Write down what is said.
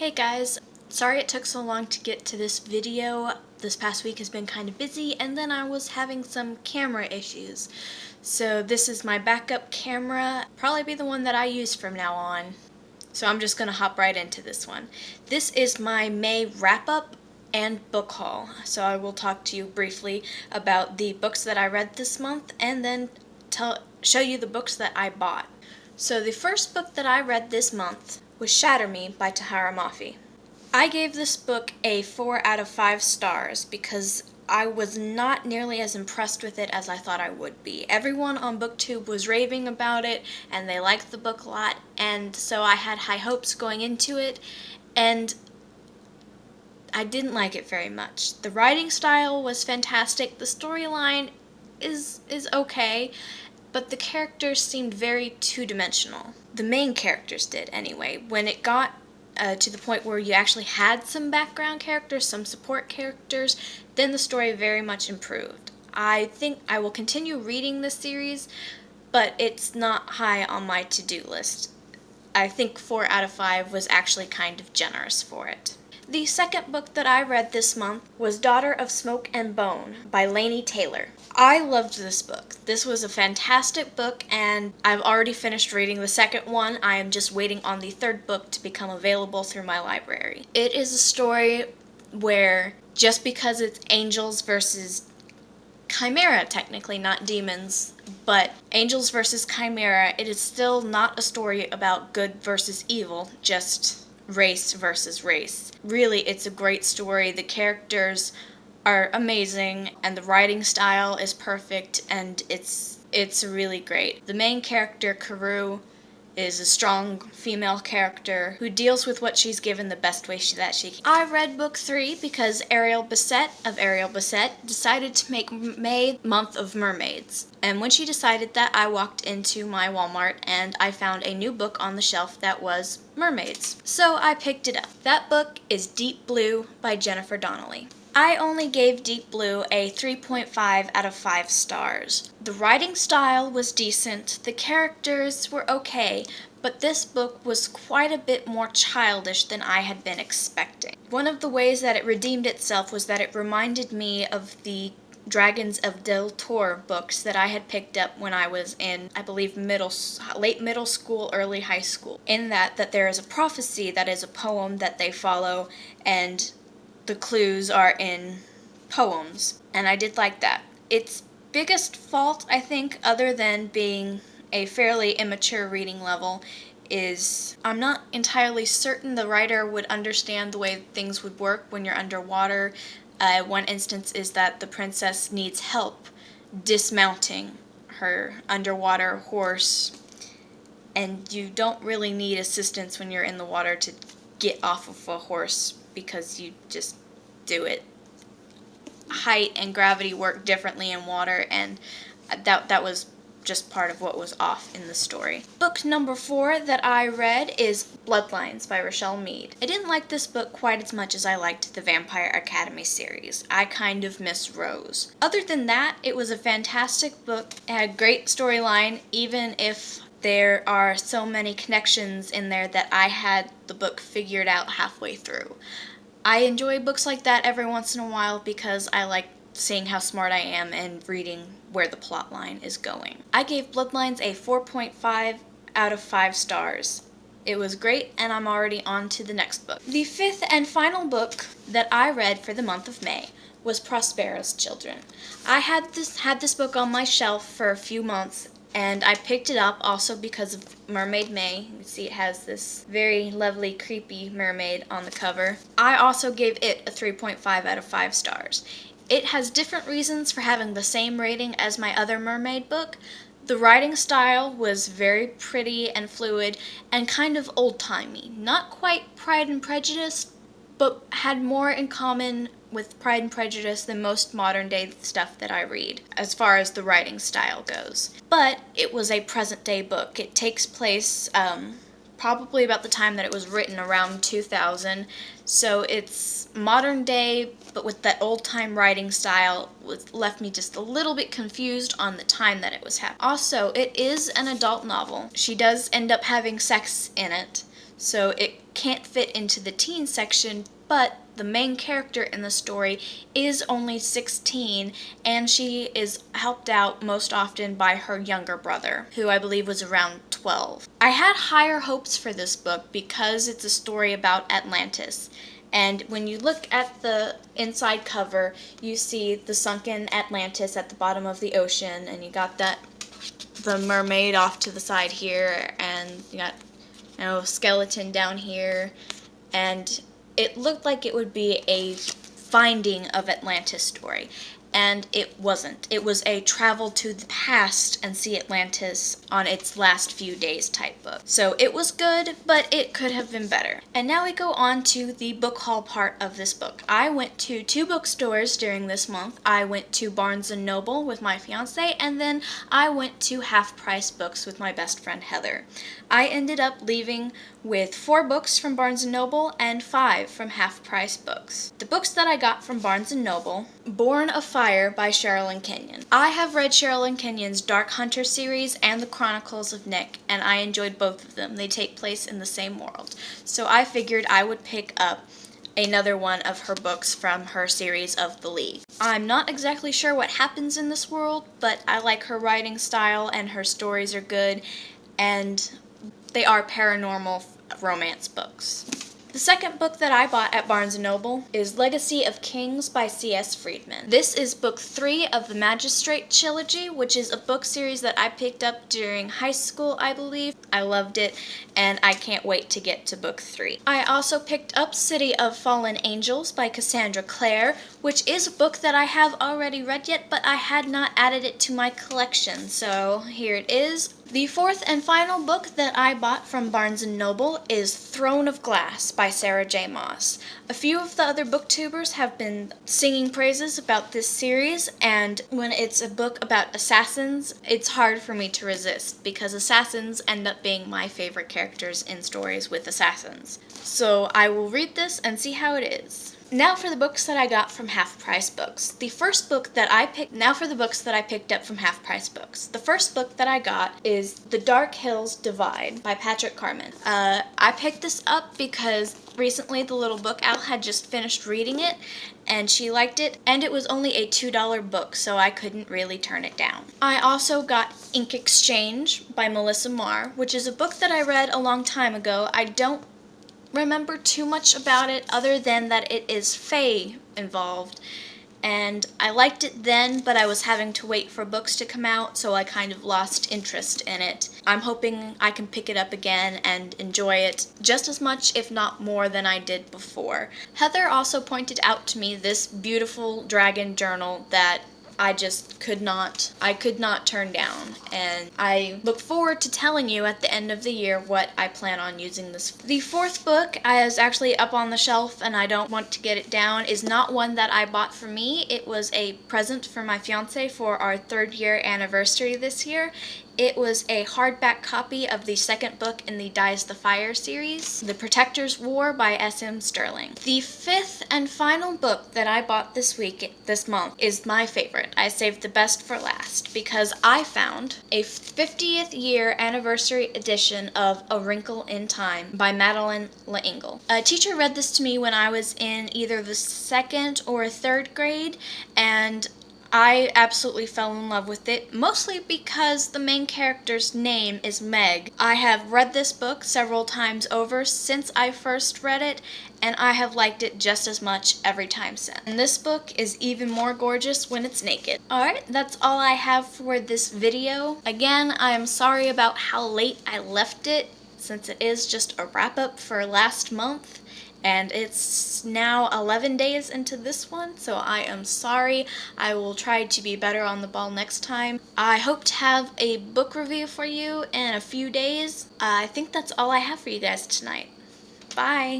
Hey guys, sorry it took so long to get to this video. This past week has been kind of busy and then I was having some camera issues. So this is my backup camera, probably be the one that I use from now on. So I'm just gonna hop right into this one. This is my May wrap-up and book haul. So I will talk to you briefly about the books that I read this month and then show you the books that I bought. So the first book that I read this month was Shatter Me by Tahara Mafi. I gave this book a 4 out of 5 stars because I was not nearly as impressed with it as I thought I would be. Everyone on BookTube was raving about it and they liked the book a lot, and so I had high hopes going into it, and I didn't like it very much. The writing style was fantastic, the storyline is okay, but the characters seemed very two-dimensional. The main characters did, anyway. When it got to the point where you actually had some background characters, some support characters, then the story very much improved. I think I will continue reading this series, but it's not high on my to-do list. I think 4 out of 5 was actually kind of generous for it. The second book that I read this month was Daughter of Smoke and Bone by Laini Taylor. I loved this book. This was a fantastic book, and I've already finished reading the second one. I am just waiting on the third book to become available through my library. It is a story where just because it's angels versus chimera, technically, not demons, but angels versus chimera, it is still not a story about good versus evil, just race versus race. Really, it's a great story. The characters are amazing and the writing style is perfect, and it's really great. The main character, Karu, is a strong female character who deals with what she's given the best way that she can. I read book 3 because Ariel Bissett of Ariel Bissett decided to make May month of mermaids. And when she decided that, I walked into my Walmart and I found a new book on the shelf that was mermaids. So I picked it up. That book is Deep Blue by Jennifer Donnelly. I only gave Deep Blue a 3.5 out of 5 stars. The writing style was decent, the characters were okay, but this book was quite a bit more childish than I had been expecting. One of the ways that it redeemed itself was that it reminded me of the Dragons of Del Tor books that I had picked up when I was in, I believe, late middle school, early high school. In that there is a prophecy that is a poem that they follow, and the clues are in poems, and I did like that. Its biggest fault, I think, other than being a fairly immature reading level, is I'm not entirely certain the writer would understand the way things would work when you're underwater. One instance is that the princess needs help dismounting her underwater horse, and you don't really need assistance when you're in the water to get off of a horse because you just do it. Height and gravity work differently in water, and that was just part of what was off in the story. Book number 4 that I read is Bloodlines by Rochelle Mead. I didn't like this book quite as much as I liked the Vampire Academy series. I kind of miss Rose. Other than that, it was a fantastic book. It had a great storyline, even if there are so many connections in there that I had the book figured out halfway through. I enjoy books like that every once in a while because I like seeing how smart I am and reading where the plot line is going. I gave Bloodlines a 4.5 out of 5 stars. It was great, and I'm already on to the next book. The 5th and final book that I read for the month of May was Prospera's Children. I had this book on my shelf for a few months, and I picked it up also because of Mermaid May. You can see it has this very lovely, creepy mermaid on the cover. I also gave it a 3.5 out of 5 stars. It has different reasons for having the same rating as my other mermaid book. The writing style was very pretty and fluid and kind of old-timey. Not quite Pride and Prejudice, but had more in common with Pride and Prejudice than most modern-day stuff that I read, as far as the writing style goes. But it was a present-day book. It takes place probably about the time that it was written, around 2000, so it's modern day, but with that old-time writing style, left me just a little bit confused on the time that it was happening. Also, it is an adult novel. She does end up having sex in it, so it can't fit into the teen section, but the main character in the story is only 16, and she is helped out most often by her younger brother, who I believe was around 12. I had higher hopes for this book because it's a story about Atlantis. And when you look at the inside cover, you see the sunken Atlantis at the bottom of the ocean, and you got the mermaid off to the side here, and you got a skeleton down here, and it looked like it would be a finding of Atlantis story, and it wasn't. It was a travel to the past and see Atlantis on its last few days type book. So it was good, but it could have been better. And now we go on to the book haul part of this book. I went to 2 bookstores during this month. I went to Barnes & Noble with my fiance, and then I went to Half Price Books with my best friend Heather. I ended up leaving with 4 books from Barnes & Noble and 5 from Half Price Books. The books that I got from Barnes & Noble: Born of Fire by Sherilyn Kenyon. I have read Sherilyn Kenyon's Dark Hunter series and the Chronicles of Nick, and I enjoyed both of them. They take place in the same world. So I figured I would pick up another one of her books from her series of The League. I'm not exactly sure what happens in this world, but I like her writing style and her stories are good, and they are paranormal romance books. The second book that I bought at Barnes & Noble is Legacy of Kings by C.S. Friedman. This is book 3 of the Magistrate trilogy, which is a book series that I picked up during high school, I believe. I loved it, and I can't wait to get to book 3. I also picked up City of Fallen Angels by Cassandra Clare, which is a book that I have already read yet, but I had not added it to my collection, so here it is. The fourth and final book that I bought from Barnes & Noble is Throne of Glass by Sarah J. Maas. A few of the other booktubers have been singing praises about this series, and when it's a book about assassins, it's hard for me to resist because assassins end up being my favorite characters in stories with assassins. So I will read this and see how it is. Now for the books that I got from Half Price Books. The first book that I picked up from Half Price Books. The first book that I got is The Dark Hills Divide by Patrick Carman. I picked this up because recently the little book owl had just finished reading it, and she liked it, and it was only a $2 book, so I couldn't really turn it down. I also got Ink Exchange by Melissa Marr, which is a book that I read a long time ago. I don't remember too much about it other than that it is fae involved, and I liked it then, but I was having to wait for books to come out, so I kind of lost interest in it. I'm hoping I can pick it up again and enjoy it just as much, if not more, than I did before. Heather also pointed out to me this beautiful dragon journal that I could not turn down, and I look forward to telling you at the end of the year what I plan on using this. The fourth book is actually up on the shelf, and I don't want to get it down, is not one that I bought for me. It was a present for my fiance for our 3rd year anniversary this year. It was a hardback copy of the second book in the Dies the Fire series, The Protector's War by S.M. Sterling. The 5th and final book that I bought this month, is my favorite. I saved the best for last because I found a 50th year anniversary edition of A Wrinkle in Time by Madeleine L'Engle. A teacher read this to me when I was in either the 2nd or 3rd grade, and I absolutely fell in love with it, mostly because the main character's name is Meg. I have read this book several times over since I first read it, and I have liked it just as much every time since. And this book is even more gorgeous when it's naked. Alright, that's all I have for this video. Again, I am sorry about how late I left it, since it is just a wrap-up for last month. And it's now 11 days into this one, so I am sorry. I will try to be better on the ball next time. I hope to have a book review for you in a few days. I think that's all I have for you guys tonight. Bye!